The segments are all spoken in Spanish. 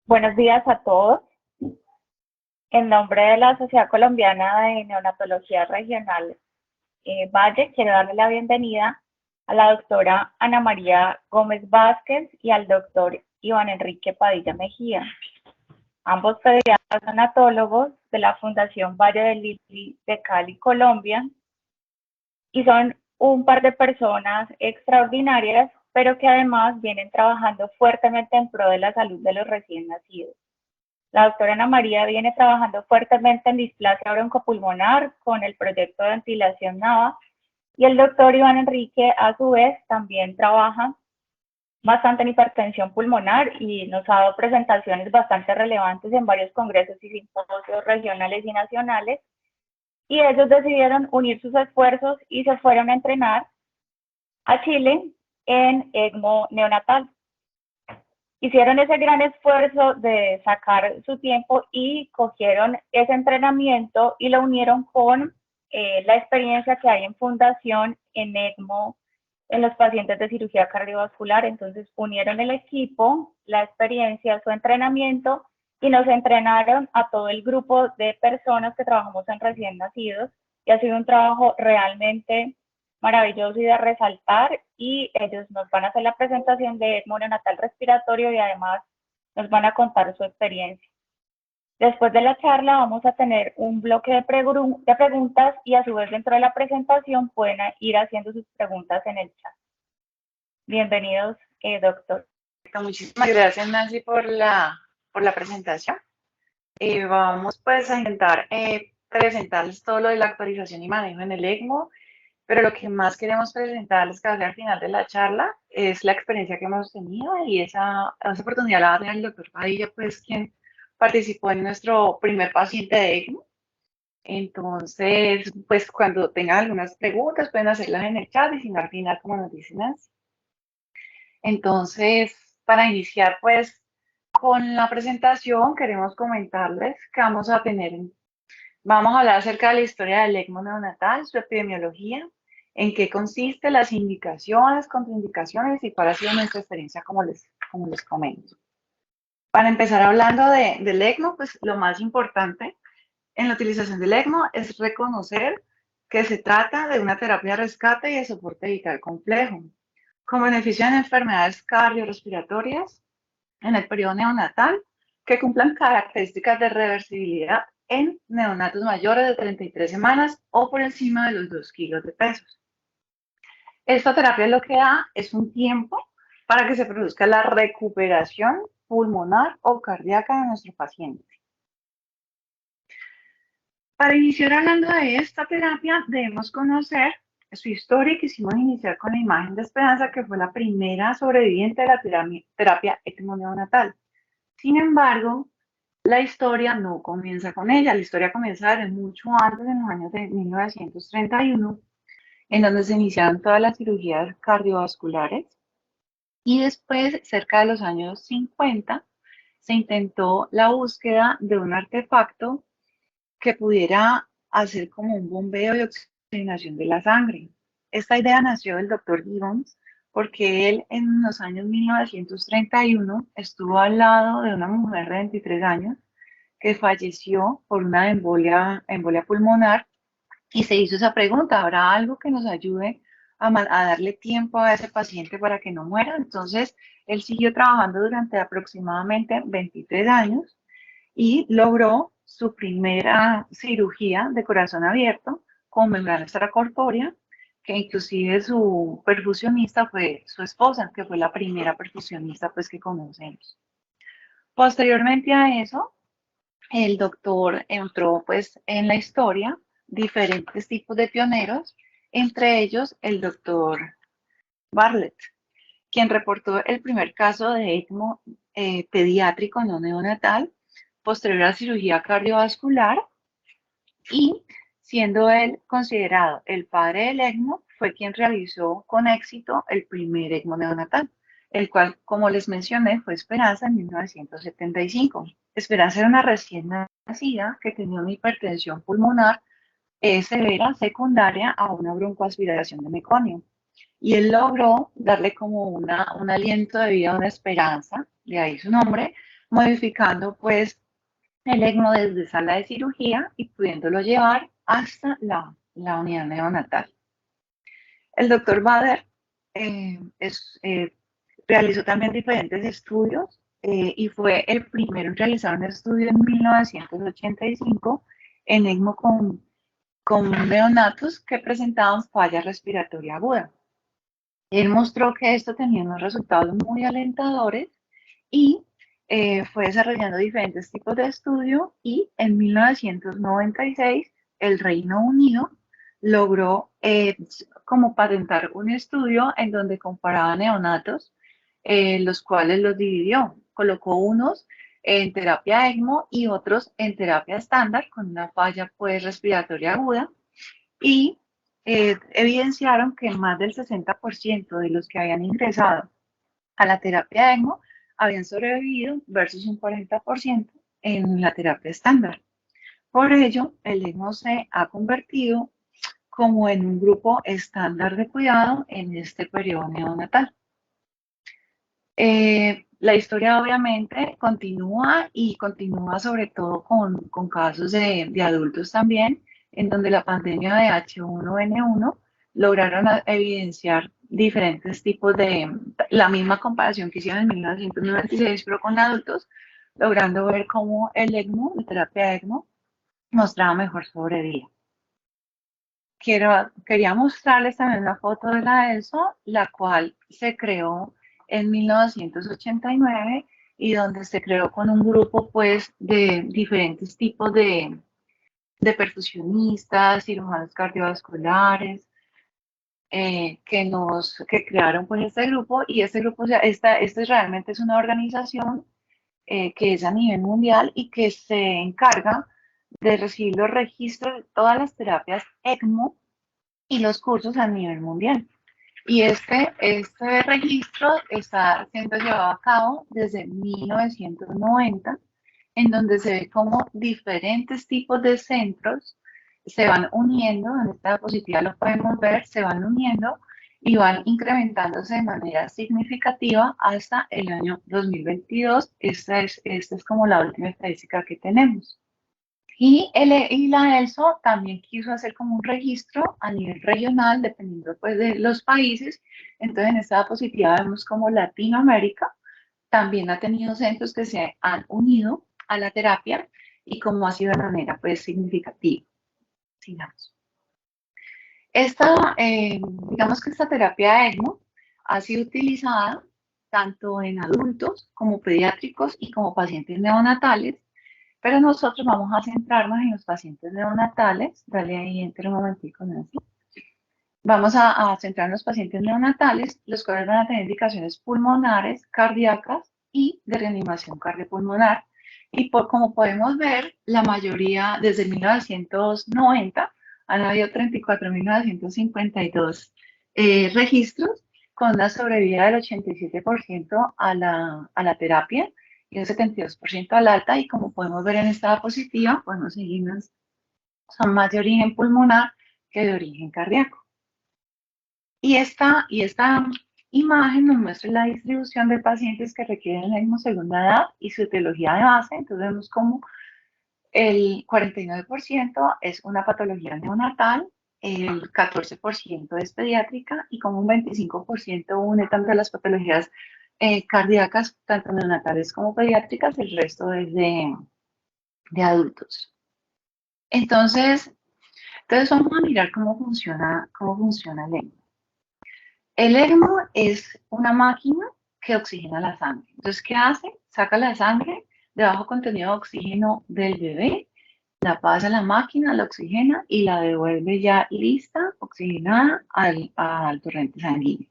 Buenos días a todos. En nombre de la Sociedad Colombiana de Neonatología Regional Valle, quiero darle la bienvenida a la doctora Ana María Gómez Vázquez y al doctor Iván Enrique Padilla Mejía, ambos pediatras neonatólogos de la Fundación Valle del Lili de Cali, Colombia, y son un par de personas extraordinarias, pero que además vienen trabajando fuertemente en pro de la salud de los recién nacidos. La doctora Ana María viene trabajando fuertemente en displasia broncopulmonar con el proyecto de ventilación NAVA y el doctor Iván Enrique, a su vez, también trabaja bastante en hipertensión pulmonar y nos ha dado presentaciones bastante relevantes en varios congresos y simposios regionales y nacionales. Y ellos decidieron unir sus esfuerzos y se fueron a entrenar a Chile en ECMO neonatal. Hicieron ese gran esfuerzo de sacar su tiempo y cogieron ese entrenamiento y lo unieron con la experiencia que hay en fundación en ECMO en los pacientes de cirugía cardiovascular. Entonces unieron el equipo, la experiencia, su entrenamiento y nos entrenaron a todo el grupo de personas que trabajamos en recién nacidos y ha sido un trabajo realmente maravilloso y de resaltar, y ellos nos van a hacer la presentación de ECMO neonatal respiratorio y además nos van a contar su experiencia. Después de la charla vamos a tener un bloque de preguntas y a su vez dentro de la presentación pueden ir haciendo sus preguntas en el chat. Bienvenidos, doctor. Muchísimas gracias, Nancy, por la presentación. Vamos pues a intentar presentarles todo lo de la actualización y manejo en el ECMO, pero lo que más queremos presentarles casi al final de la charla es la experiencia que hemos tenido, y esa oportunidad la va a tener el doctor Padilla, pues quien participó en nuestro primer paciente de ECMO. Entonces, pues cuando tengan algunas preguntas pueden hacerlas en el chat y si no al final, como nos dice Nancy. Entonces, para iniciar pues con la presentación, queremos comentarles que vamos a hablar acerca de la historia del ECMO neonatal, su epidemiología, en qué consiste, las indicaciones, contraindicaciones y cuál ha sido nuestra experiencia, como les comento. Para empezar hablando del ECMO, pues lo más importante en la utilización del ECMO es reconocer que se trata de una terapia de rescate y de soporte vital complejo, con beneficio en enfermedades cardiorrespiratorias en el periodo neonatal que cumplan características de reversibilidad en neonatos mayores de 33 semanas o por encima de los 2 kilos de peso. Esta terapia lo que da es un tiempo para que se produzca la recuperación pulmonar o cardíaca de nuestro paciente. Para iniciar hablando de esta terapia, debemos conocer su historia, y quisimos iniciar con la imagen de Esperanza, que fue la primera sobreviviente de la terapia ECMO neonatal. Sin embargo, la historia no comienza con ella, la historia comienza desde mucho antes, en los años de 1931, en donde se iniciaron todas las cirugías cardiovasculares, y después, cerca de los años 50, se intentó la búsqueda de un artefacto que pudiera hacer como un bombeo y oxigenación de la sangre. Esta idea nació del doctor Gibbons porque él en los años 1931 estuvo al lado de una mujer de 23 años que falleció por una embolia pulmonar, y se hizo esa pregunta: ¿habrá algo que nos ayude a darle tiempo a ese paciente para que no muera? Entonces, él siguió trabajando durante aproximadamente 23 años y logró su primera cirugía de corazón abierto con membrana extracorpórea, que inclusive su perfusionista fue su esposa, que fue la primera perfusionista pues que conocemos. Posteriormente a eso, el doctor entró pues en la historia diferentes tipos de pioneros, entre ellos el doctor Bartlett, quien reportó el primer caso de ECMO pediátrico no neonatal posterior a cirugía cardiovascular, y siendo él considerado el padre del ECMO, fue quien realizó con éxito el primer ECMO neonatal, el cual, como les mencioné, fue Esperanza en 1975. Esperanza era una recién nacida que tenía una hipertensión pulmonar severa secundaria a una broncoaspiración de meconio. Y él logró darle como un aliento de vida, una esperanza, de ahí su nombre, modificando pues el ECMO desde sala de cirugía y pudiéndolo llevar hasta la unidad neonatal. El doctor Bader eh, es, eh, realizó también diferentes estudios y fue el primero en realizar un estudio en 1985 en ECMO con neonatos que presentaban falla respiratoria aguda. Él mostró que esto tenía unos resultados muy alentadores y fue desarrollando diferentes tipos de estudio y en 1996 el Reino Unido logró como patentar un estudio en donde comparaba neonatos, los cuales los dividió. Colocó unos en terapia ECMO y otros en terapia estándar con una falla pues respiratoria aguda y evidenciaron que más del 60% de los que habían ingresado a la terapia ECMO habían sobrevivido versus un 40% en la terapia estándar. Por ello, el ECMO se ha convertido como en un grupo estándar de cuidado en este periodo neonatal. La historia obviamente continúa y continúa sobre todo con casos de adultos también, en donde la pandemia de H1N1 lograron evidenciar diferentes tipos de, la misma comparación que hicieron en 1996, pero con adultos, logrando ver cómo el ECMO, la terapia ECMO, mostraba mejor sobrevida. Quería mostrarles también una foto de la ELSO, la cual se creó en 1989 y donde se creó con un grupo pues de diferentes tipos de perfusionistas, cirujanos cardiovasculares, que crearon pues este grupo y este grupo, o sea, este realmente es una organización que es a nivel mundial y que se encarga de recibir los registros de todas las terapias ECMO y los cursos a nivel mundial. Y este registro está siendo llevado a cabo desde 1990, en donde se ve cómo diferentes tipos de centros se van uniendo, en esta diapositiva lo podemos ver, se van uniendo y van incrementándose de manera significativa hasta el año 2022. Esta es como la última estadística que tenemos. Y la ELSO también quiso hacer como un registro a nivel regional, dependiendo pues de los países. Entonces, en esta diapositiva vemos como Latinoamérica también ha tenido centros que se han unido a la terapia y como ha sido de manera pues significativa. Sigamos. Digamos que esta terapia ECMO ha sido utilizada tanto en adultos como pediátricos y como pacientes neonatales. Pero nosotros vamos a centrarnos en los pacientes neonatales. Dale ahí, entre un momentico, Nancy. Vamos a centrar en los pacientes neonatales, los cuales van a tener indicaciones pulmonares, cardíacas y de reanimación cardiopulmonar. Y como podemos ver, la mayoría, desde 1990, han habido 34.952 registros con una sobrevida del 87% a la terapia y un 72% al alta, y como podemos ver en esta diapositiva, bueno, seguimos, son más de origen pulmonar que de origen cardíaco. Y esta imagen nos muestra la distribución de pacientes que requieren ECMO segunda edad y su etiología de base. Entonces vemos como el 49% es una patología neonatal, el 14% es pediátrica y como un 25% une tanto las patologías cardíacas, tanto neonatales como pediátricas, el resto es de adultos. Entonces vamos a mirar cómo funciona el ECMO. El ECMO es una máquina que oxigena la sangre. Entonces, ¿qué hace? Saca la sangre de bajo contenido de oxígeno del bebé, la pasa a la máquina, la oxigena y la devuelve ya lista, oxigenada al torrente sanguíneo.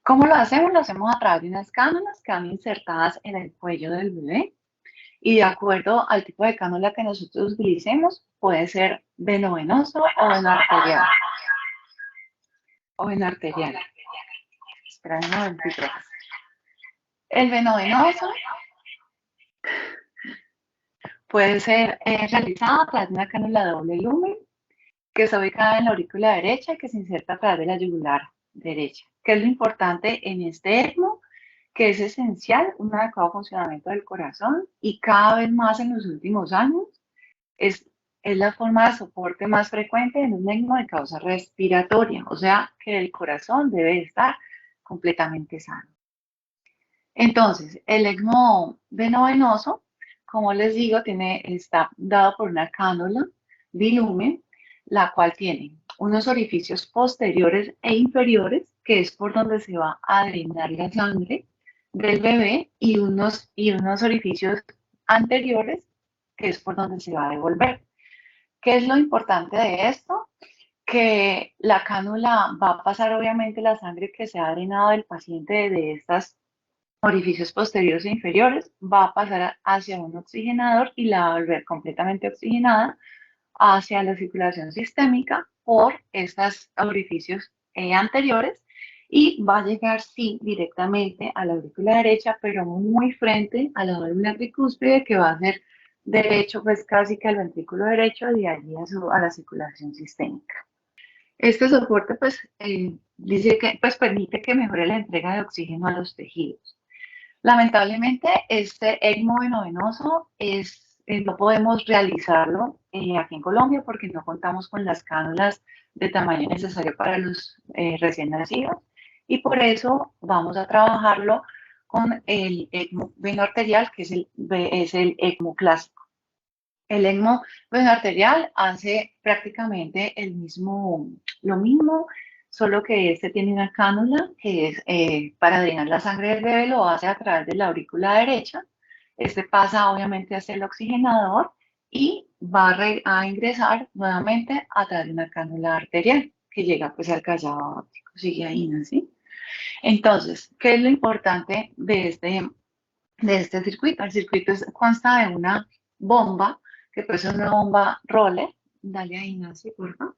¿Cómo lo hacemos? Lo hacemos a través de unas cánulas que van insertadas en el cuello del bebé y de acuerdo al tipo de cánula que nosotros utilicemos, puede ser venovenoso o veno arterial. Espera un momentito. El venovenoso puede ser realizado a través de una cánula doble lumen que está ubicada en la aurícula derecha y que se inserta a través de la yugular derecha. ¿Qué es lo importante en este ECMO? que es esencial un adecuado funcionamiento del corazón y cada vez más en los últimos años es, es la forma de soporte más frecuente en un ECMO de causa respiratoria, o sea que el corazón debe estar completamente sano. Entonces, el ECMO venovenoso, como les digo, está dado por una cánula bilumen, la cual tiene unos orificios posteriores e inferiores, que es por donde se va a drenar la sangre del bebé, y unos orificios anteriores, que es por donde se va a devolver. ¿Qué es lo importante de esto? Que la cánula va a pasar obviamente la sangre que se ha drenado del paciente de estas orificios posteriores e inferiores, va a pasar hacia un oxigenador y la va a volver completamente oxigenada hacia la circulación sistémica por estos orificios anteriores y va a llegar, sí, directamente a la aurícula derecha, pero muy frente a la válvula tricúspide, que va a ser derecho, pues casi que al ventrículo derecho, de allí a la circulación sistémica. Este soporte, pues, dice que pues, permite que mejore la entrega de oxígeno a los tejidos. Lamentablemente, este ECMO venovenoso no podemos realizarlo aquí en Colombia porque no contamos con las cánulas de tamaño necesario para los recién nacidos y por eso vamos a trabajarlo con el ECMO venoarterial, que es el ECMO clásico. El ECMO venoarterial hace prácticamente lo mismo, solo que este tiene una cánula que es para drenar la sangre del bebé, lo hace a través de la aurícula derecha. Este pasa obviamente hacia el oxigenador y va a ingresar nuevamente a través de una cánula arterial que llega pues al callado aórtico. Sigue ahí, ¿no? ¿Sí? Entonces, ¿qué es lo importante de este circuito? El circuito consta de una bomba, que puede ser una bomba roller, dale ahí, Nancy, por favor,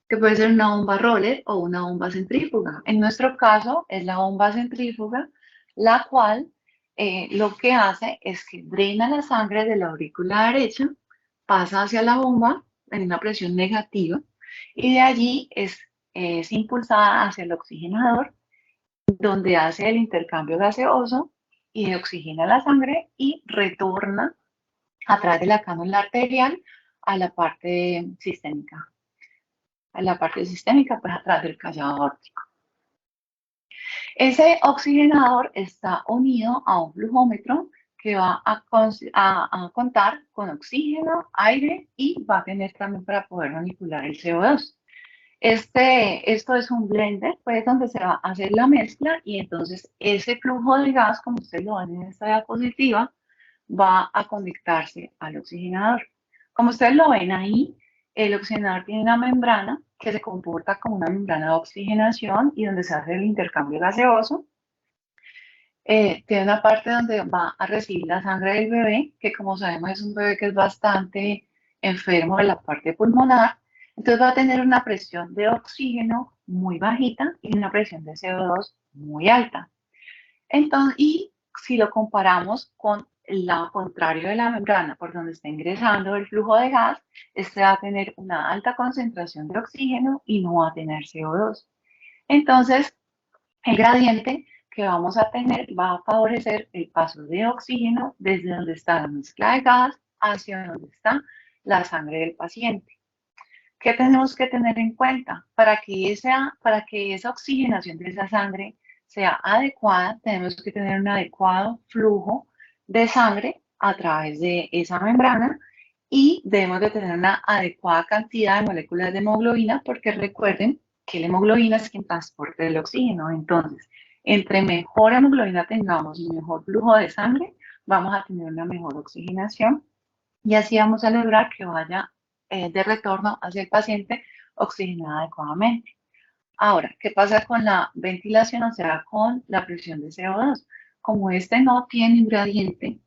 que puede ser una bomba roller o una bomba centrífuga. En nuestro caso es la bomba centrífuga, la cual lo que hace es que drena la sangre de la aurícula derecha, pasa hacia la bomba en una presión negativa y de allí es impulsada hacia el oxigenador, donde hace el intercambio gaseoso y oxigena la sangre y retorna a través de la cánula arterial a la parte sistémica. Pues a través del callado aórtico. Ese oxigenador está unido a un flujómetro que va a contar con oxígeno, aire y va a tener también para poder manipular el CO2. Esto es un blender, pues donde se va a hacer la mezcla y entonces ese flujo de gas, como ustedes lo ven en esta diapositiva, va a conectarse al oxigenador. Como ustedes lo ven ahí, el oxigenador tiene una membrana que se comporta como una membrana de oxigenación y donde se hace el intercambio gaseoso. Tiene una parte donde va a recibir la sangre del bebé, que como sabemos es un bebé que es bastante enfermo de la parte pulmonar. Entonces va a tener una presión de oxígeno muy bajita y una presión de CO2 muy alta. Entonces, y si lo comparamos con el lado contrario de la membrana, por donde está ingresando el flujo de gas, este va a tener una alta concentración de oxígeno y no va a tener CO2. Entonces, el gradiente que vamos a tener va a favorecer el paso de oxígeno desde donde está la mezcla de gas hacia donde está la sangre del paciente. ¿Qué tenemos que tener en cuenta? Para que esa oxigenación de esa sangre sea adecuada, tenemos que tener un adecuado flujo de sangre a través de esa membrana y debemos de tener una adecuada cantidad de moléculas de hemoglobina porque recuerden que la hemoglobina es quien transporta el oxígeno. Entonces, entre mejor hemoglobina tengamos y mejor flujo de sangre, vamos a tener una mejor oxigenación y así vamos a lograr que vaya de retorno hacia el paciente oxigenada adecuadamente. Ahora, ¿qué pasa con la ventilación, o sea, con la presión de CO2? Como este no tiene un gradiente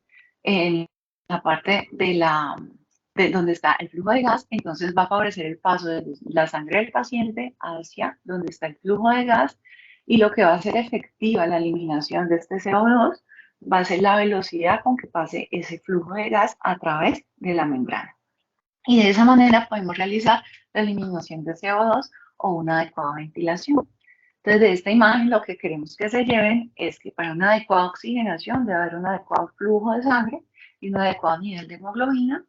en la parte de donde está el flujo de gas, entonces va a favorecer el paso de la sangre del paciente hacia donde está el flujo de gas y lo que va a hacer efectiva la eliminación de este CO2 va a ser la velocidad con que pase ese flujo de gas a través de la membrana. Y de esa manera podemos realizar la eliminación de CO2 o una adecuada ventilación. Entonces, de esta imagen lo que queremos que se lleven es que para una adecuada oxigenación debe haber un adecuado flujo de sangre y un adecuado nivel de hemoglobina.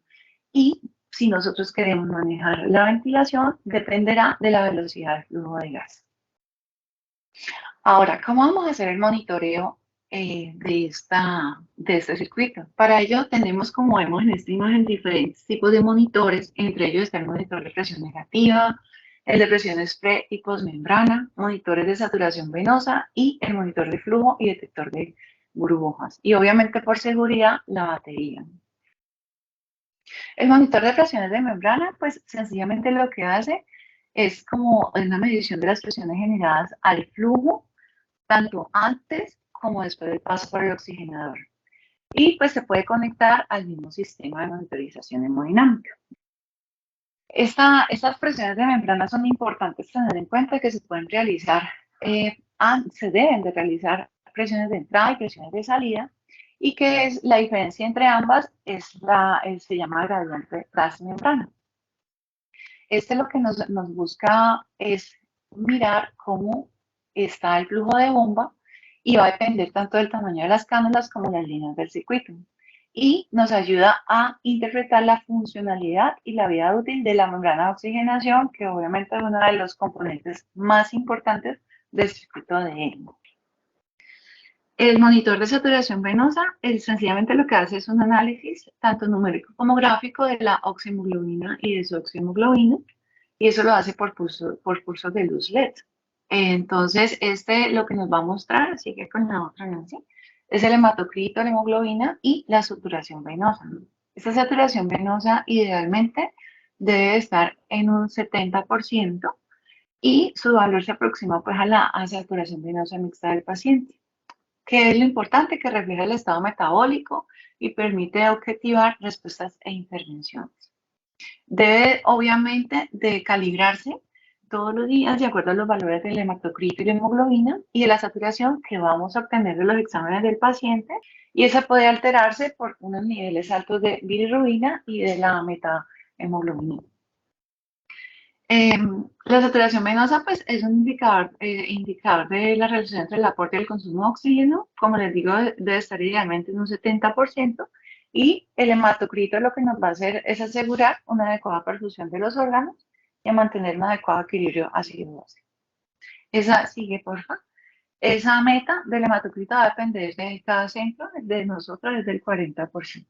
Y si nosotros queremos manejar la ventilación, dependerá de la velocidad del flujo de gas. Ahora, ¿cómo vamos a hacer el monitoreo de este circuito? Para ello tenemos, como vemos en esta imagen, diferentes tipos de monitores. Entre ellos está el monitor de presión negativa, el de presión pre y postmembrana, monitores de saturación venosa y el monitor de flujo y detector de burbujas. Y obviamente por seguridad, la batería. El monitor de presiones de membrana, pues sencillamente lo que hace es como una medición de las presiones generadas al flujo tanto antes como después del paso por el oxigenador. Y pues se puede conectar al mismo sistema de monitorización hemodinámica. Estas presiones de membrana son importantes tener en cuenta que se pueden realizar, se deben de realizar presiones de entrada y presiones de salida, y que es la diferencia entre ambas se llama gradiente gas-membrana. Lo que nos busca es mirar cómo está el flujo de bomba y va a depender tanto del tamaño de las cánulas como las líneas del circuito. Y nos ayuda a interpretar la funcionalidad y la vida útil de la membrana de oxigenación, que obviamente es uno de los componentes más importantes del circuito de ECMO. El monitor de saturación venosa, sencillamente lo que hace es un análisis tanto numérico como gráfico de la oxihemoglobina y de su oxihemoglobina, y eso lo hace por pulsos de luz LED. Entonces, lo que nos va a mostrar, sigue con la otra, Nancy, es el hematocrito, la hemoglobina y la saturación venosa. Esta saturación venosa idealmente debe estar en un 70% y su valor se aproxima pues a la saturación venosa mixta del paciente, que es lo importante, que refleja el estado metabólico y permite objetivar respuestas e intervenciones. Debe, obviamente, de calibrarse todos los días de acuerdo a los valores del hematocrito y la hemoglobina y de la saturación que vamos a obtener de los exámenes del paciente, y esa puede alterarse por unos niveles altos de bilirrubina y de la metahemoglobina. La saturación venosa pues, es un indicador de la relación entre el aporte y el consumo de oxígeno. Como les digo, debe estar idealmente en un 70%. Y el hematocrito lo que nos va a hacer es asegurar una adecuada perfusión de los órganos y mantener un adecuado equilibrio ácido-base. Esa sigue, porfa. Esa meta del hematocrito va a depender de cada centro, de nosotros, es del 40%.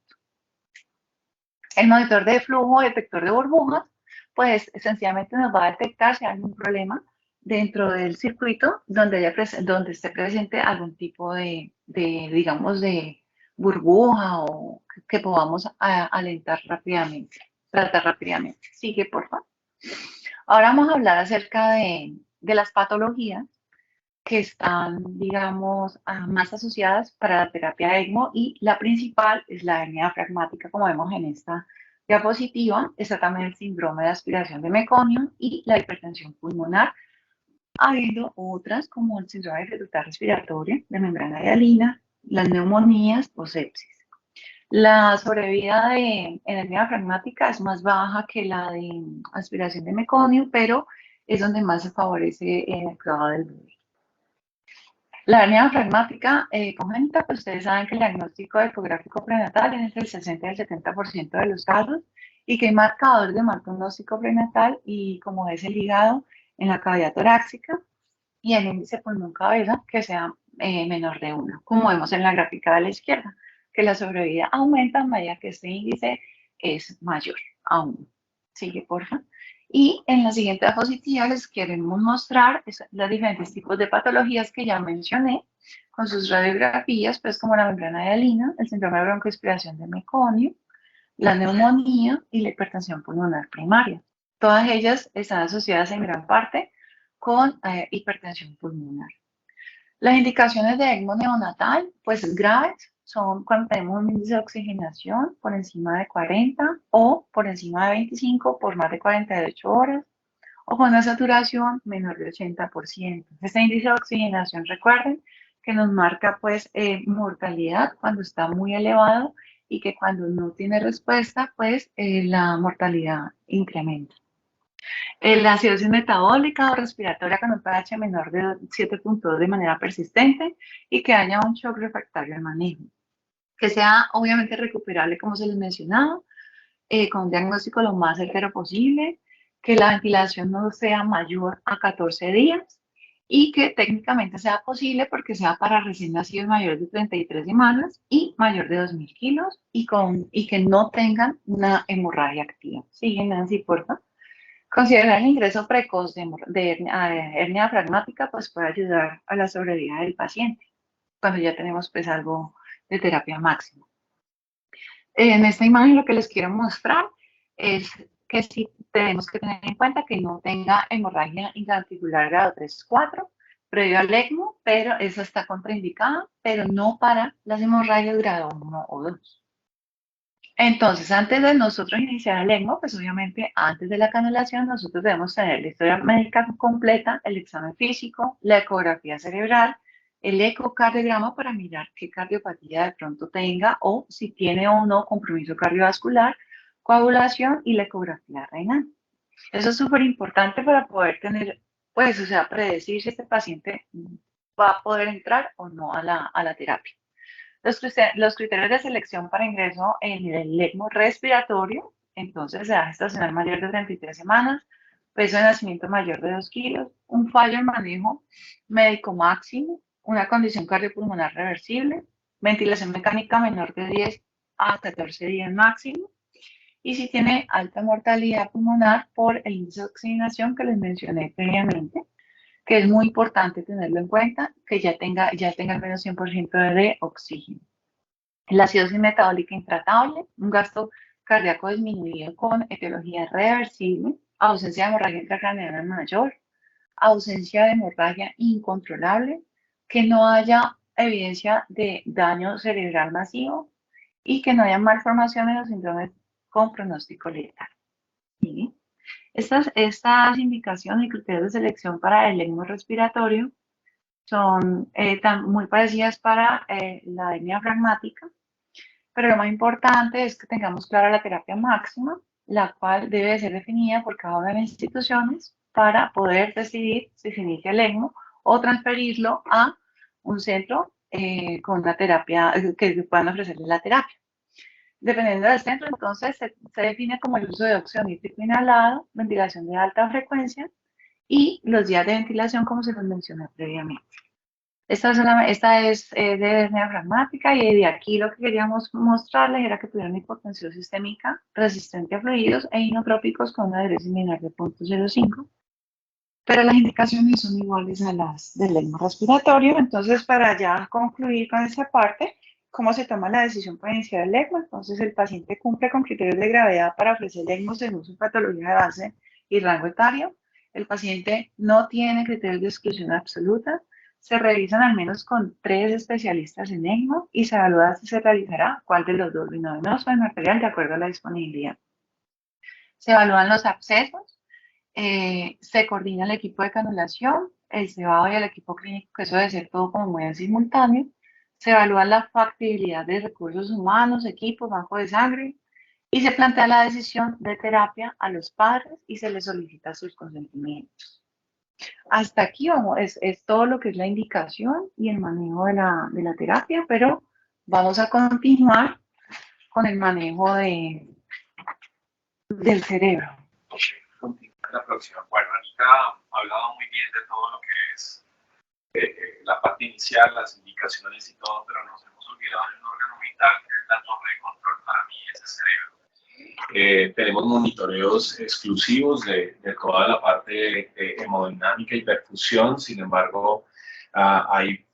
El monitor de flujo, detector de burbujas, pues sencillamente nos va a detectar si hay algún problema dentro del circuito donde esté presente algún tipo digamos, de burbuja o que podamos alentar rápidamente, tratar rápidamente. Sigue, por favor. Ahora vamos a hablar acerca de las patologías que están, digamos, más asociadas para la terapia ECMO, y la principal es la hernia diafragmática, como vemos en esta diapositiva. Está también el síndrome de aspiración de meconio y la hipertensión pulmonar, habiendo otras como el síndrome de dificultad respiratoria, de membrana hialina, las neumonías o sepsis. La sobrevida en hernia diafragmática es más baja que la de aspiración de meconio, pero es donde más se favorece el cuidado del bebé. La hernia diafragmática congénita, pues ustedes saben que el diagnóstico ecográfico prenatal es entre el 60 y el 70% de los casos, y que hay marcadores de mal pronóstico prenatal, y como es el hígado en la cavidad torácica y el índice pulmón-cabeza que sea menor de 1, como vemos en la gráfica de la izquierda, que la sobrevida aumenta a medida que este índice es mayor a 1. Sigue, por favor. Y en la siguiente diapositiva les queremos mostrar los diferentes tipos de patologías que ya mencioné, con sus radiografías, pues como la membrana hialina, el síndrome de broncoaspiración de meconio, la neumonía y la hipertensión pulmonar primaria. Todas ellas están asociadas en gran parte con hipertensión pulmonar. Las indicaciones de ECMO neonatal, pues graves, son cuando tenemos un índice de oxigenación por encima de 40 o por encima de 25 por más de 48 horas, o con una saturación menor de 80%. Este índice de oxigenación, recuerden, que nos marca pues mortalidad cuando está muy elevado, y que cuando no tiene respuesta, pues la mortalidad incrementa. La acidosis metabólica o respiratoria con un pH menor de 7,2 de manera persistente y que haya un shock refractario al manejo. Que sea obviamente recuperable, como se les mencionaba, con un diagnóstico lo más certero posible, que la ventilación no sea mayor a 14 días y que técnicamente sea posible porque sea para recién nacidos mayores de 33 semanas y mayor de 2.000 kilos y que no tengan una hemorragia activa. Sigue, Nancy, por favor. Considerar el ingreso precoz de hernia diafragmática pues puede ayudar a la sobrevida del paciente cuando ya tenemos pues algo de terapia máxima. En esta imagen lo que les quiero mostrar es que sí tenemos que tener en cuenta que no tenga hemorragia intraarticular grado 3-4 previo al ECMO, pero esa está contraindicada, pero no para las hemorragias grado 1 o 2. Entonces, antes de nosotros iniciar el ECMO, pues obviamente antes de la canulación, nosotros debemos tener la historia médica completa, el examen físico, la ecografía cerebral, el ecocardiograma para mirar qué cardiopatía de pronto tenga o si tiene o no compromiso cardiovascular, coagulación y la ecografía renal. Eso es súper importante para poder tener, pues, o sea, predecir si este paciente va a poder entrar o no a la terapia. Los criterios de selección para ingreso en el ECMO respiratorio, entonces se da gestacional mayor de 33 semanas, peso de nacimiento mayor de 2 kilos, un fallo en manejo médico máximo, una condición cardiopulmonar reversible, ventilación mecánica menor de 10 a 14 días máximo, y si tiene alta mortalidad pulmonar por el índice de oxigenación que les mencioné previamente, que es muy importante tenerlo en cuenta, que ya tenga al menos 100% de oxígeno. La acidosis metabólica intratable, un gasto cardíaco disminuido con etiología reversible, ausencia de hemorragia intracraneal mayor, ausencia de hemorragia incontrolable, que no haya evidencia de daño cerebral masivo y que no haya malformaciones o síndromes con pronóstico letal. ¿Sí? Estas indicaciones y criterios de selección para el ECMO respiratorio son muy parecidas para la hernia diafragmática, pero lo más importante es que tengamos clara la terapia máxima, la cual debe ser definida por cada una de las instituciones para poder decidir si se inicia el ECMO o transferirlo a un centro con una terapia que puedan ofrecerle la terapia. Dependiendo del centro, entonces se define como el uso de óxido nítrico inhalado, ventilación de alta frecuencia y los días de ventilación como se los mencioné previamente. Esta es de hernia diafragmática y de aquí lo que queríamos mostrarles era que tuvieron hipotensión sistémica resistente a fluidos e inotrópicos con una adherencia menor de 0.05, pero las indicaciones son iguales a las del ECMO respiratorio. Entonces, para ya concluir con esa parte, ¿cómo se toma la decisión para iniciar el ECMO? Entonces, el paciente cumple con criterios de gravedad para ofrecer ECMO según su patología de base y rango etario. El paciente no tiene criterios de exclusión absoluta. Se revisan al menos con 3 especialistas en ECMO y se evalúa si se realizará cuál de los dos, venoso o en arterial, de acuerdo a la disponibilidad. Se evalúan los abscesos, se coordina el equipo de canulación, el cebado y el equipo clínico, que eso debe ser todo como muy en simultáneo. Se evalúa la factibilidad de recursos humanos, equipos, banco de sangre y se plantea la decisión de terapia a los padres y se les solicita sus consentimientos. Hasta aquí vamos, es todo lo que es la indicación y el manejo de la terapia, pero vamos a continuar con el manejo del cerebro. La próxima. Bueno, Anita ha hablado muy bien de todo lo que es la parte inicial, las indicaciones y todo, pero nos hemos olvidado de un órgano vital que es la torre de control para mí, es el cerebro. Tenemos monitoreos exclusivos de toda la parte hemodinámica y perfusión, sin embargo, hay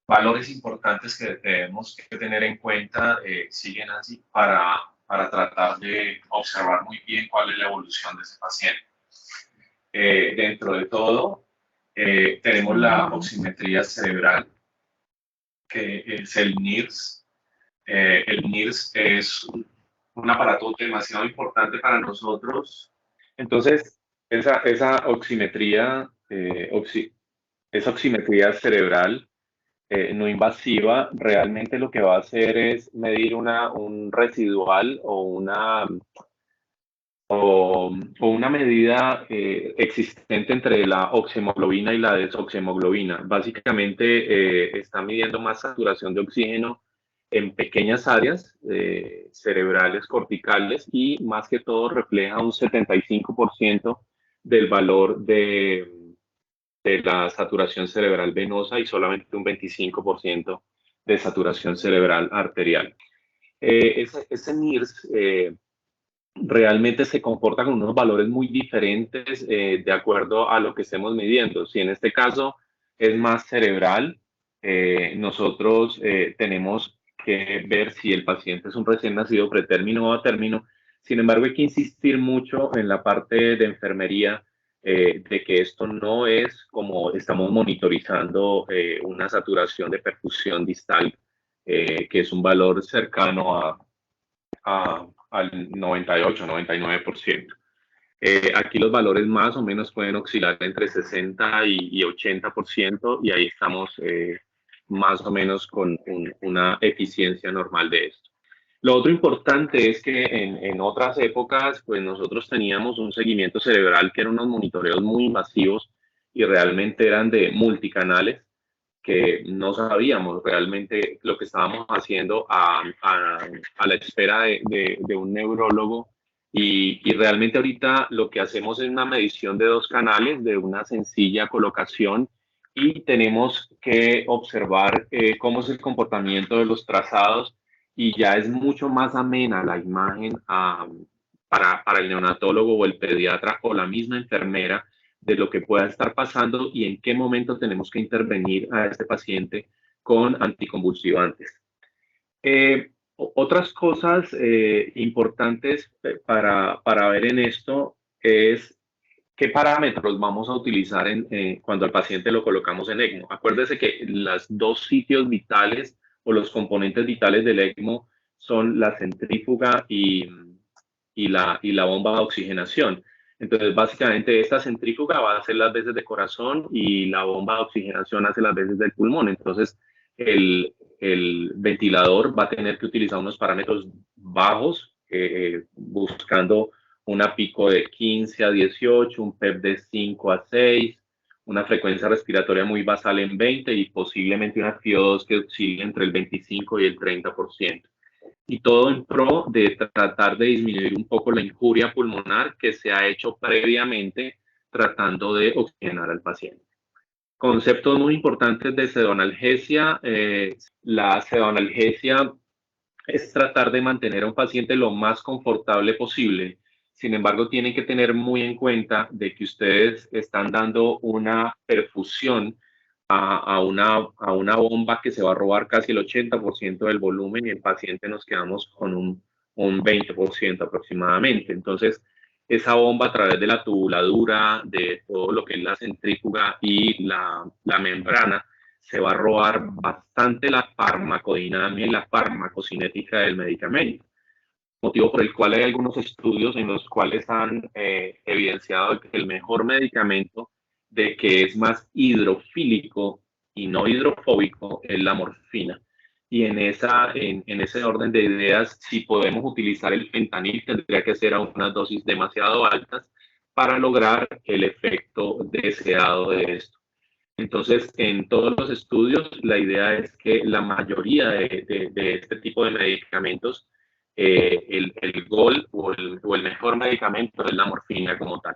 valores importantes que tenemos que tener en cuenta, siguen así, para tratar de observar muy bien cuál es la evolución de ese paciente. Dentro de todo, tenemos la oximetría cerebral, que es el NIRS. El NIRS es un aparato demasiado importante para nosotros. Entonces, esa oximetría, esa oximetría cerebral no invasiva, realmente lo que va a hacer es medir un residual o o una medida existente entre la oxemoglobina y la desoxemoglobina. Básicamente está midiendo más saturación de oxígeno en pequeñas áreas cerebrales corticales y más que todo refleja un 75% del valor de la saturación cerebral venosa y solamente un 25% de saturación cerebral arterial. Ese NIRS realmente se comporta con unos valores muy diferentes de acuerdo a lo que estemos midiendo. Si en este caso es más cerebral, nosotros tenemos que ver si el paciente es un recién nacido pretérmino o a término. Sin embargo, hay que insistir mucho en la parte de enfermería de que esto no es como estamos monitorizando una saturación de perfusión distal, que es un valor cercano al 98-99%. Aquí los valores más o menos pueden oscilar entre 60 y 80% y ahí estamos más o menos con una eficiencia normal de esto. Lo otro importante es que en otras épocas, pues nosotros teníamos un seguimiento cerebral que eran unos monitoreos muy invasivos y realmente eran de multicanales que no sabíamos realmente lo que estábamos haciendo a la espera de un neurólogo y realmente ahorita lo que hacemos es una medición de dos canales, de una sencilla colocación y tenemos que observar cómo es el comportamiento de los trazados y ya es mucho más amena la imagen para el neonatólogo o el pediatra o la misma enfermera de lo que pueda estar pasando y en qué momento tenemos que intervenir a este paciente con anticonvulsivantes. Otras cosas importantes para ver en esto es qué parámetros vamos a utilizar cuando al paciente lo colocamos en ECMO. Acuérdese que los dos sitios vitales o los componentes vitales del ECMO son la centrífuga y la bomba de oxigenación. Entonces, básicamente, esta centrífuga va a hacer las veces de corazón y la bomba de oxigenación hace las veces del pulmón. Entonces, el ventilador va a tener que utilizar unos parámetros bajos, buscando una pico de 15 a 18, un PEP de 5 a 6, una frecuencia respiratoria muy basal en 20 y posiblemente una FiO2 que oscile entre el 25 y el 30%. Y todo en pro de tratar de disminuir un poco la injuria pulmonar que se ha hecho previamente tratando de oxigenar al paciente. Conceptos muy importantes de sedonalgesia. La sedonalgesia es tratar de mantener a un paciente lo más confortable posible. Sin embargo, tienen que tener muy en cuenta de que ustedes están dando una perfusión a una bomba que se va a robar casi el 80% del volumen y el paciente nos quedamos con un 20% aproximadamente. Entonces, esa bomba a través de la tubuladura, de todo lo que es la centrífuga y la membrana, se va a robar bastante la farmacodinamia y la farmacocinética del medicamento. Motivo por el cual hay algunos estudios en los cuales han evidenciado que el mejor medicamento de que es más hidrofílico y no hidrofóbico es la morfina. Y en ese orden de ideas, si podemos utilizar el fentanil, tendría que ser a unas dosis demasiado altas para lograr el efecto deseado de esto. Entonces, en todos los estudios, la idea es que la mayoría de este tipo de medicamentos, el GOL o el mejor medicamento es la morfina como tal.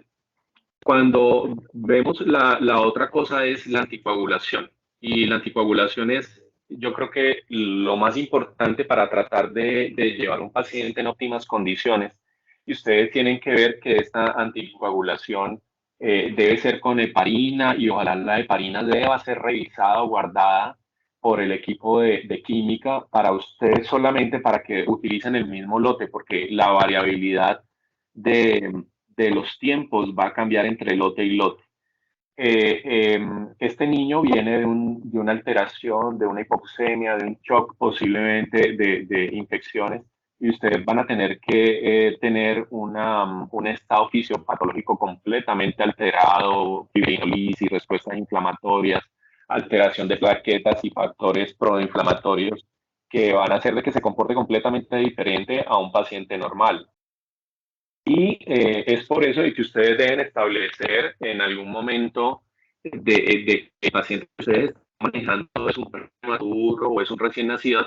Cuando vemos la otra cosa es la anticoagulación. Y la anticoagulación es, yo creo que lo más importante para tratar de llevar a un paciente en óptimas condiciones. Y ustedes tienen que ver que esta anticoagulación debe ser con heparina y ojalá la heparina deba ser revisada o guardada por el equipo de química para ustedes solamente para que utilicen el mismo lote, porque la variabilidad de los tiempos va a cambiar entre lote y lote. Este niño viene de una alteración, de una hipoxemia, de un shock posiblemente de infecciones y ustedes van a tener que tener un estado fisiopatológico completamente alterado, fibrinolisis, respuestas inflamatorias, alteración de plaquetas y factores proinflamatorios que van a hacer de que se comporte completamente diferente a un paciente normal. Y es por eso de que ustedes deben establecer en algún momento de que el paciente que ustedes están manejando es un prematuro o es un recién nacido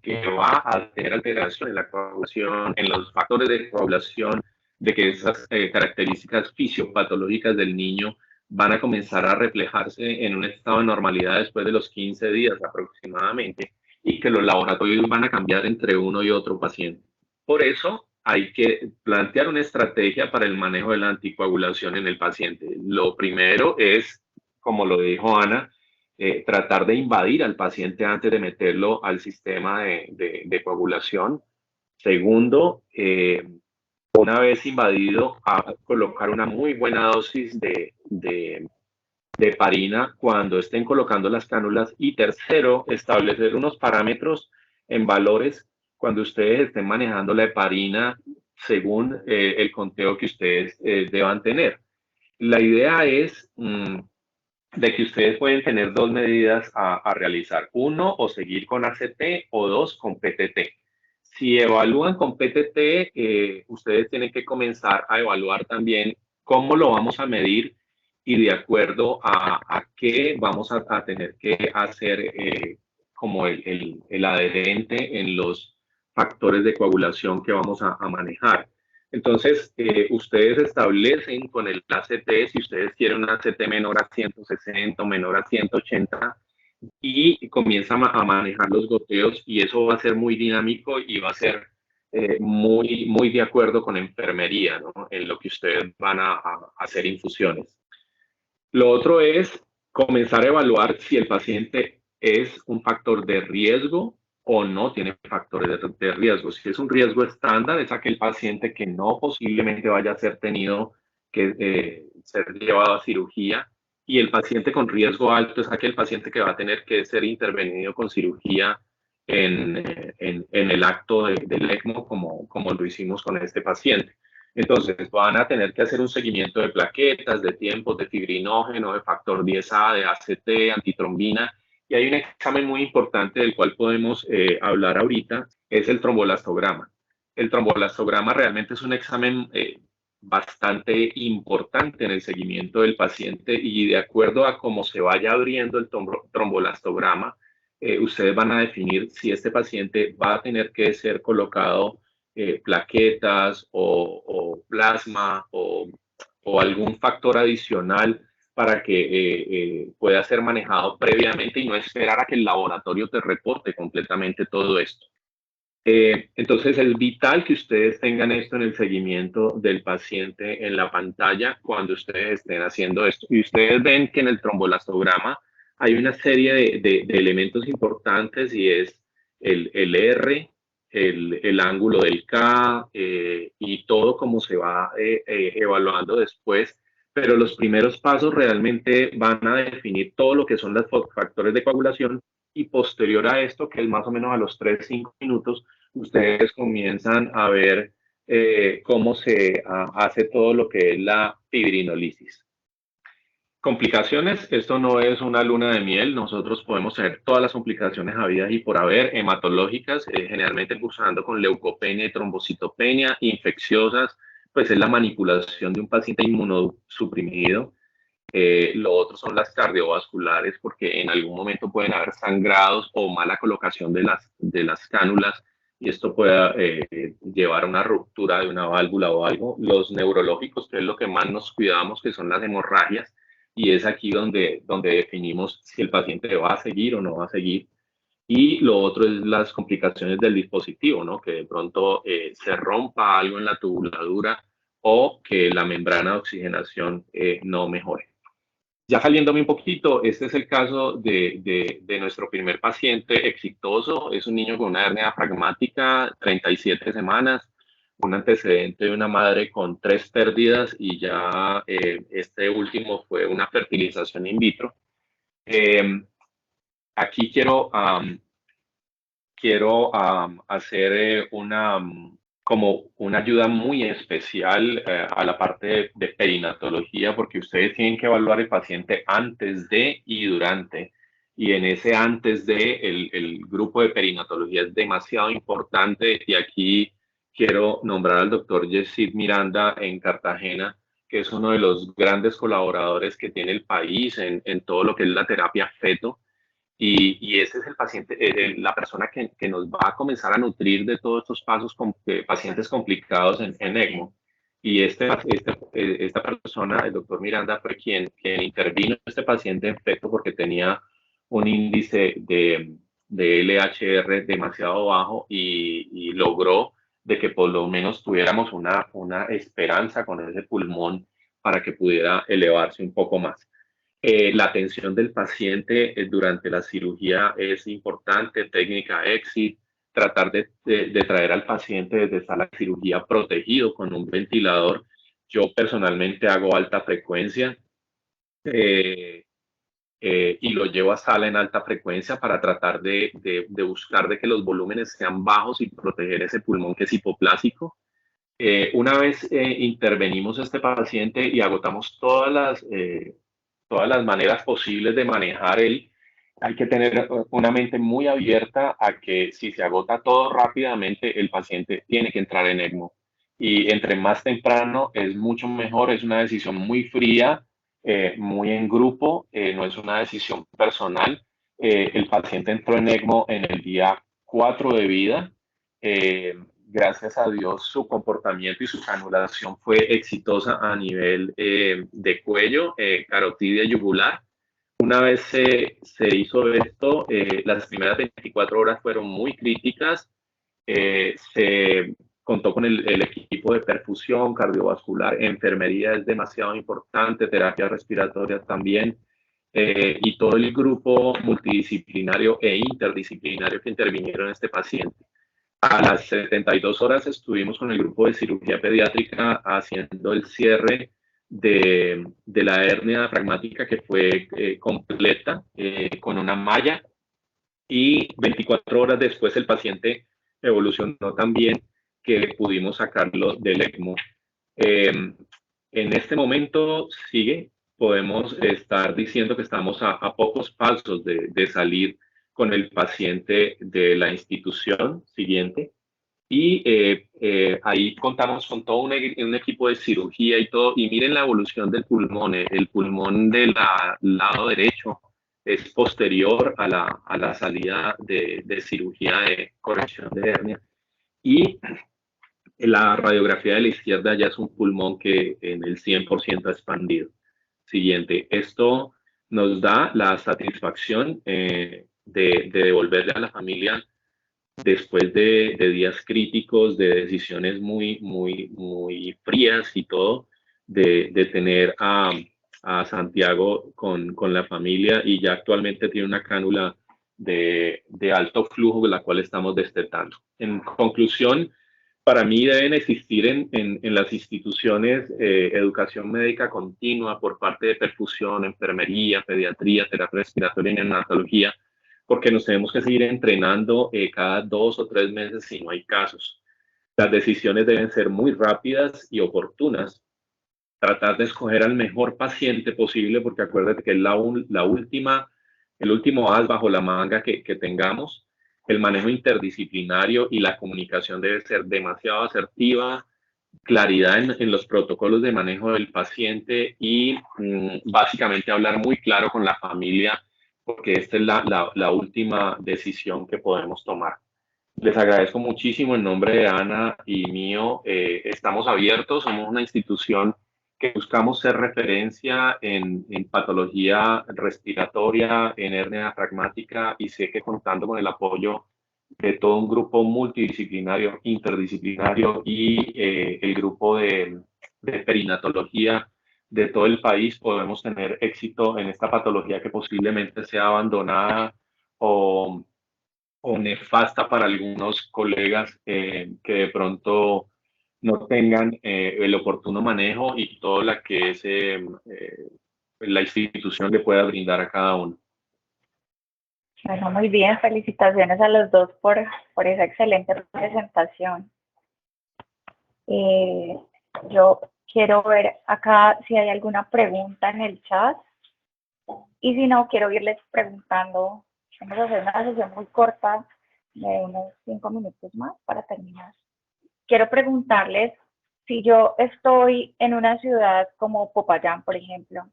que va a tener alteración en la coagulación, en los factores de coagulación, de que esas características fisiopatológicas del niño van a comenzar a reflejarse en un estado de normalidad después de los 15 días aproximadamente y que los laboratorios van a cambiar entre uno y otro paciente. Por eso hay que plantear una estrategia para el manejo de la anticoagulación en el paciente. Lo primero es, como lo dijo Ana, tratar de invadir al paciente antes de meterlo al sistema de coagulación. Segundo, una vez invadido, a colocar una muy buena dosis de heparina cuando estén colocando las cánulas. Y tercero, establecer unos parámetros en valores cuando ustedes estén manejando la heparina según el conteo que ustedes deban tener. La idea es de que ustedes pueden tener dos medidas a realizar. Uno, o seguir con ACT, o dos, con PTT. Si evalúan con PTT, ustedes tienen que comenzar a evaluar también cómo lo vamos a medir y de acuerdo a qué vamos a tener que hacer como el adherente en los factores de coagulación que vamos a manejar. Entonces, ustedes establecen con el ACT, si ustedes quieren un ACT menor a 160 o menor a 180, y comienzan a manejar los goteos, y eso va a ser muy dinámico y va a ser muy de acuerdo con enfermería, ¿no? En lo que ustedes van a hacer infusiones. Lo otro es comenzar a evaluar si el paciente es un factor de riesgo o no tiene factores de riesgo. Si es un riesgo estándar, es aquel paciente que no posiblemente vaya a ser tenido que ser llevado a cirugía. Y el paciente con riesgo alto es aquel paciente que va a tener que ser intervenido con cirugía en el acto del ECMO, como lo hicimos con este paciente. Entonces, van a tener que hacer un seguimiento de plaquetas, de tiempos, de fibrinógeno, de factor 10A, de ACT, antitrombina. Y hay un examen muy importante del cual podemos hablar ahorita, es el trombolastograma. El trombolastograma realmente es un examen bastante importante en el seguimiento del paciente, y de acuerdo a cómo se vaya abriendo el trombolastograma, ustedes van a definir si este paciente va a tener que ser colocado plaquetas o plasma o algún factor adicional para que pueda ser manejado previamente y no esperar a que el laboratorio te reporte completamente todo esto. Entonces es vital que ustedes tengan esto en el seguimiento del paciente en la pantalla cuando ustedes estén haciendo esto. Y ustedes ven que en el trombolastograma hay una serie de elementos importantes, y es el R, el ángulo del K, y todo como se va evaluando después. Pero los primeros pasos realmente van a definir todo lo que son los factores de coagulación, y posterior a esto, que es más o menos a los 3-5 minutos, ustedes comienzan a ver cómo se hace todo lo que es la fibrinolisis. Complicaciones, esto no es una luna de miel. Nosotros podemos tener todas las complicaciones habidas y por haber, hematológicas, generalmente cursando con leucopenia y trombocitopenia, infecciosas, pues es la manipulación de un paciente inmunosuprimido. Lo otro son las cardiovasculares, porque en algún momento pueden haber sangrados o mala colocación de las cánulas, y esto puede llevar a una ruptura de una válvula o algo. Los neurológicos, que es lo que más nos cuidamos, que son las hemorragias, y es aquí donde definimos si el paciente va a seguir o no va a seguir. Y lo otro es las complicaciones del dispositivo, ¿no? Que de pronto se rompa algo en la tubuladura o que la membrana de oxigenación no mejore. Ya saliéndome un poquito, este es el caso de nuestro primer paciente exitoso. Es un niño con una hernia diafragmática, 37 semanas, un antecedente de una madre con 3 pérdidas, y ya este último fue una fertilización in vitro. Aquí quiero hacer como una ayuda muy especial a la parte de perinatología, porque ustedes tienen que evaluar el paciente antes de y durante. Y en ese antes de, el grupo de perinatología es demasiado importante, y aquí quiero nombrar al doctor Yesid Miranda en Cartagena, que es uno de los grandes colaboradores que tiene el país en todo lo que es la terapia feto. Y ese es el paciente, la persona que nos va a comenzar a nutrir de todos estos pasos con pacientes complicados en ECMO. Y esta persona, el doctor Miranda, fue quien intervino en este paciente en feto porque tenía un índice de LHR demasiado bajo y logró de que por lo menos tuviéramos una esperanza con ese pulmón para que pudiera elevarse un poco más. La atención del paciente durante la cirugía es importante, técnica EXIT, tratar de traer al paciente desde sala de cirugía protegido con un ventilador. Yo personalmente hago alta frecuencia eh, y lo llevo a sala en alta frecuencia para tratar de buscar de que los volúmenes sean bajos y proteger ese pulmón que es hipoplásico. Una vez intervenimos a este paciente y agotamos todas las maneras posibles de manejar él, hay que tener una mente muy abierta a que si se agota todo rápidamente, el paciente tiene que entrar en ECMO. Y entre más temprano es mucho mejor, es una decisión muy fría, muy en grupo, no es una decisión personal. El paciente entró en ECMO en el día 4 de vida. Gracias a Dios, su comportamiento y su canulación fue exitosa a nivel de cuello, carotidia yugular. Una vez se hizo esto, las primeras 24 horas fueron muy críticas. Se contó con el equipo de perfusión cardiovascular, enfermería es demasiado importante, terapias respiratorias también, y todo el grupo multidisciplinario e interdisciplinario que intervinieron en este paciente. A las 72 horas estuvimos con el grupo de cirugía pediátrica haciendo el cierre de la hernia pragmática que fue completa con una malla, y 24 horas después el paciente evolucionó tan bien que pudimos sacarlo del ECMO. En este momento podemos estar diciendo que estamos a pocos pasos de salir con el paciente de la institución siguiente. Y ahí contamos con todo un equipo de cirugía y todo. Y miren la evolución del pulmón. El pulmón del lado derecho es posterior a la salida de cirugía de corrección de hernia. Y la radiografía de la izquierda ya es un pulmón que en el 100% ha expandido. Siguiente, esto nos da la satisfacción de devolverle a la familia después de días críticos, de decisiones muy frías y todo, de tener a Santiago con la familia, y ya actualmente tiene una cánula de alto flujo, la cual estamos destetando. En conclusión, para mí deben existir en las instituciones educación médica continua por parte de perfusión, enfermería, pediatría, terapia respiratoria y neonatología, porque nos tenemos que seguir entrenando cada 2 o 3 meses si no hay casos. Las decisiones deben ser muy rápidas y oportunas. Tratar de escoger al mejor paciente posible, porque acuérdate que es el último as bajo la manga que tengamos. El manejo interdisciplinario y la comunicación debe ser demasiado asertiva, claridad en los protocolos de manejo del paciente y básicamente hablar muy claro con la familia, porque esta es la última decisión que podemos tomar. Les agradezco muchísimo en nombre de Ana y mío. Estamos abiertos, somos una institución que buscamos ser referencia en patología respiratoria, en hernia pragmática, y sé que contando con el apoyo de todo un grupo multidisciplinario, interdisciplinario y el grupo de perinatología de todo el país, podemos tener éxito en esta patología que posiblemente sea abandonada o nefasta para algunos colegas que de pronto no tengan el oportuno manejo y todo lo que es la institución le pueda brindar a cada uno. Bueno, muy bien, felicitaciones a los dos por esa excelente presentación. Yo quiero ver acá si hay alguna pregunta en el chat, y si no, quiero irles preguntando. Vamos a hacer una sesión muy corta de unos 5 minutos más para terminar. quiero preguntarles si yo estoy en una ciudad como Popayán, por ejemplo,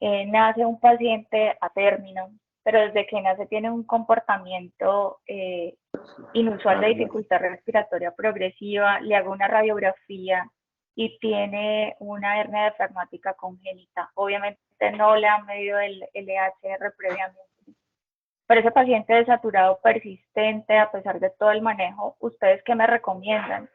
nace un paciente a término, pero desde que nace tiene un comportamiento inusual de dificultad respiratoria progresiva, le hago una radiografía y tiene una hernia diafragmática congénita. Obviamente no le han medido el LHR previamente. Pero ese paciente desaturado persistente, a pesar de todo el manejo, ¿ustedes qué me recomiendan?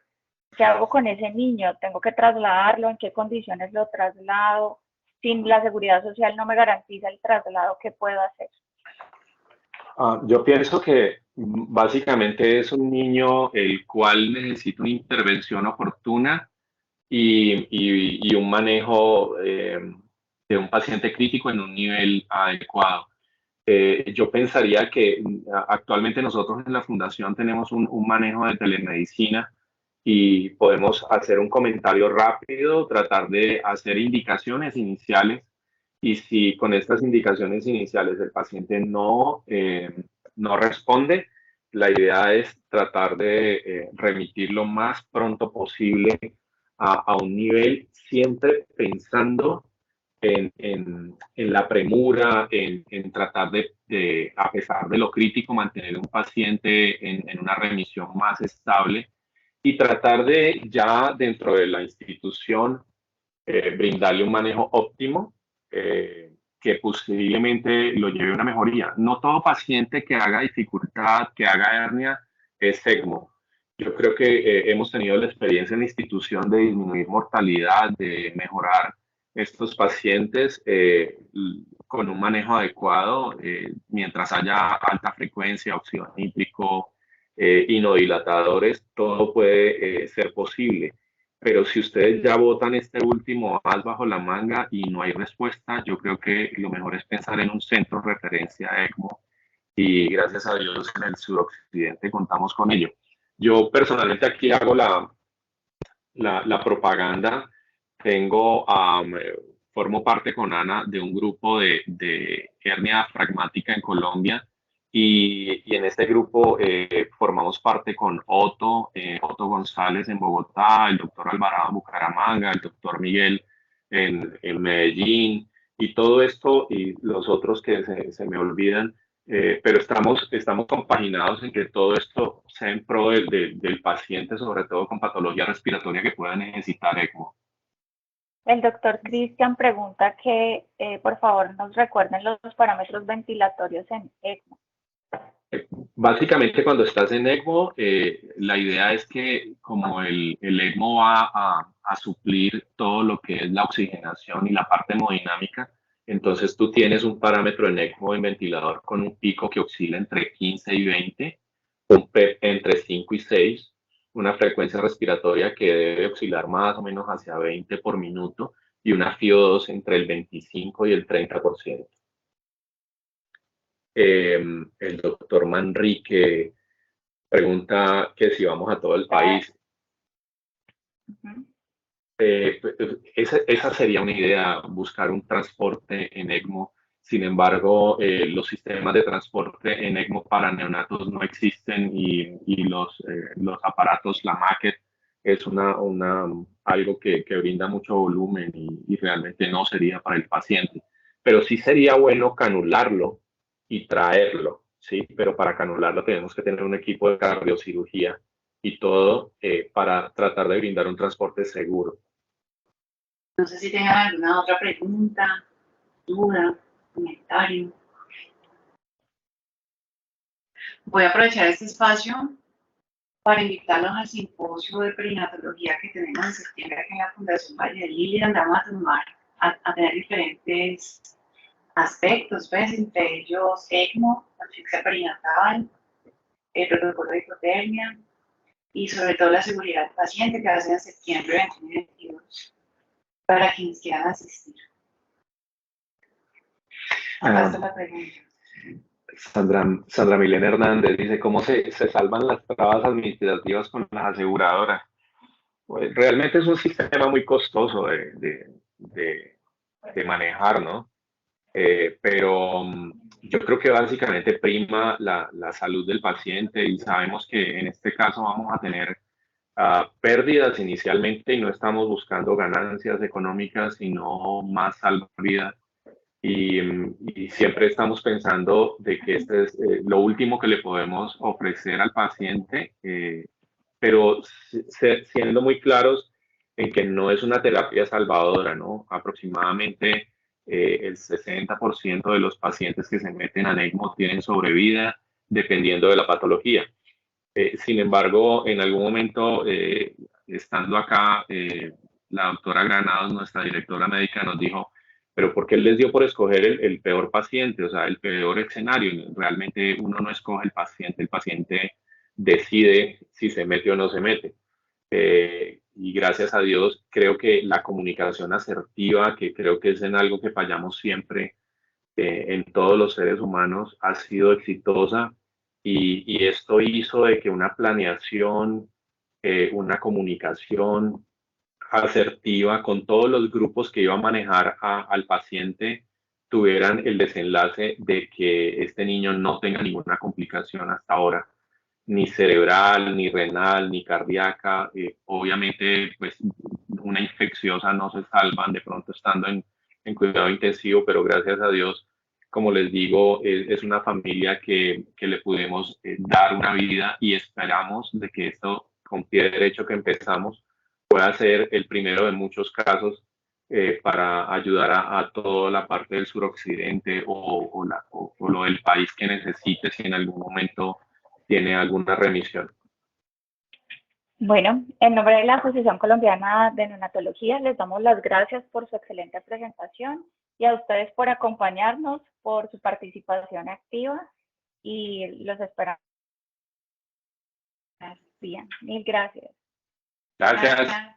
¿Qué hago con ese niño? ¿Tengo que trasladarlo? ¿En qué condiciones lo traslado? Si la seguridad social no me garantiza el traslado, ¿qué puedo hacer? Yo pienso que básicamente es un niño el cual necesita una intervención oportuna y un manejo de un paciente crítico en un nivel adecuado. Yo pensaría que actualmente nosotros en la fundación tenemos un manejo de telemedicina y podemos hacer un comentario rápido, tratar de hacer indicaciones iniciales y si con estas indicaciones iniciales el paciente no responde, la idea es tratar de remitir lo más pronto posible a un nivel siempre pensando en la premura, en tratar a pesar de lo crítico, mantener un paciente en una remisión más estable y tratar de ya dentro de la institución brindarle un manejo óptimo que posiblemente lo lleve a una mejoría. No todo paciente que haga dificultad, que haga hernia, es ECMO. Yo creo que hemos tenido la experiencia en la institución de disminuir mortalidad, de mejorar estos pacientes con un manejo adecuado, mientras haya alta frecuencia, óxido nítrico, inodilatadores, todo puede ser posible. Pero si ustedes ya botan este último as bajo la manga y no hay respuesta, yo creo que lo mejor es pensar en un centro de referencia ECMO y gracias a Dios en el suroccidente contamos con ello. Yo personalmente aquí hago la propaganda. Tengo, formo parte con Ana de un grupo de hernia pragmática en Colombia y en este grupo formamos parte con Otto González en Bogotá, el doctor Alvarado en Bucaramanga, el doctor Miguel en Medellín y todo esto y los otros que se me olvidan, pero estamos compaginados en que todo esto sea en pro del paciente, sobre todo con patología respiratoria que pueda necesitar ECMO. El doctor Cristian pregunta que por favor nos recuerden los parámetros ventilatorios en ECMO. Básicamente cuando estás en ECMO, la idea es que como el ECMO va a suplir todo lo que es la oxigenación y la parte hemodinámica, entonces tú tienes un parámetro en ECMO en ventilador con un pico que oscila entre 15 y 20, un PEP entre 5 y 6, una frecuencia respiratoria que debe oscilar más o menos hacia 20 por minuto y una FiO2 entre el 25 y el 30%. El doctor Manrique pregunta que si vamos a todo el país. Esa sería una idea, buscar un transporte en ECMO. Sin embargo, los sistemas de transporte en ECMO para neonatos no existen y los aparatos, la MACET, es algo que brinda mucho volumen y realmente no sería para el paciente. Pero sí sería bueno canularlo y traerlo, ¿sí? Pero para canularlo tenemos que tener un equipo de cardiocirugía y todo para tratar de brindar un transporte seguro. No sé si tengan alguna otra pregunta, duda, comentario. Voy a aprovechar este espacio para invitarlos al simposio de perinatología que tenemos en septiembre aquí en la Fundación Valle del Lili, donde vamos a tener diferentes aspectos, pues, entre ellos ECMO, asfixia perinatal, el protocolo de hipotermia y sobre todo la seguridad del paciente que va a ser en septiembre de 2022 para quienes quieran asistir. Acá está la pregunta. Sandra Milena Hernández dice, ¿cómo se salvan las trabas administrativas con las aseguradoras? Pues, realmente es un sistema muy costoso de manejar, ¿no? Pero yo creo que básicamente prima la salud del paciente y sabemos que en este caso vamos a tener pérdidas inicialmente y no estamos buscando ganancias económicas, sino más salvar vidas. Y siempre estamos pensando de que este es lo último que le podemos ofrecer al paciente, pero siendo muy claros en que no es una terapia salvadora, ¿no? Aproximadamente el 60% de los pacientes que se meten a ECMO tienen sobrevida dependiendo de la patología. Sin embargo, en algún momento, estando acá, la doctora Granados, nuestra directora médica, nos dijo, pero ¿por qué les dio por escoger el peor paciente, o sea, el peor escenario? Realmente uno no escoge el paciente decide si se mete o no se mete. Y gracias a Dios, creo que la comunicación asertiva, que creo que es en algo que fallamos siempre en todos los seres humanos, ha sido exitosa y esto hizo de que una planeación, una comunicación asertiva con todos los grupos que iba a manejar al paciente tuvieran el desenlace de que este niño no tenga ninguna complicación hasta ahora, ni cerebral, ni renal, ni cardíaca. Obviamente, pues una infecciosa no se salvan de pronto estando en cuidado intensivo, pero gracias a Dios, como les digo, es una familia que le pudimos dar una vida y esperamos de que esto, con pie derecho que empezamos, pueda ser el primero de muchos casos para ayudar a toda la parte del suroccidente o lo del país que necesite si en algún momento tiene alguna remisión. Bueno, en nombre de la Asociación Colombiana de Neonatología, les damos las gracias por su excelente presentación y a ustedes por acompañarnos, por su participación activa y los esperamos. Bien, mil gracias. Gracias.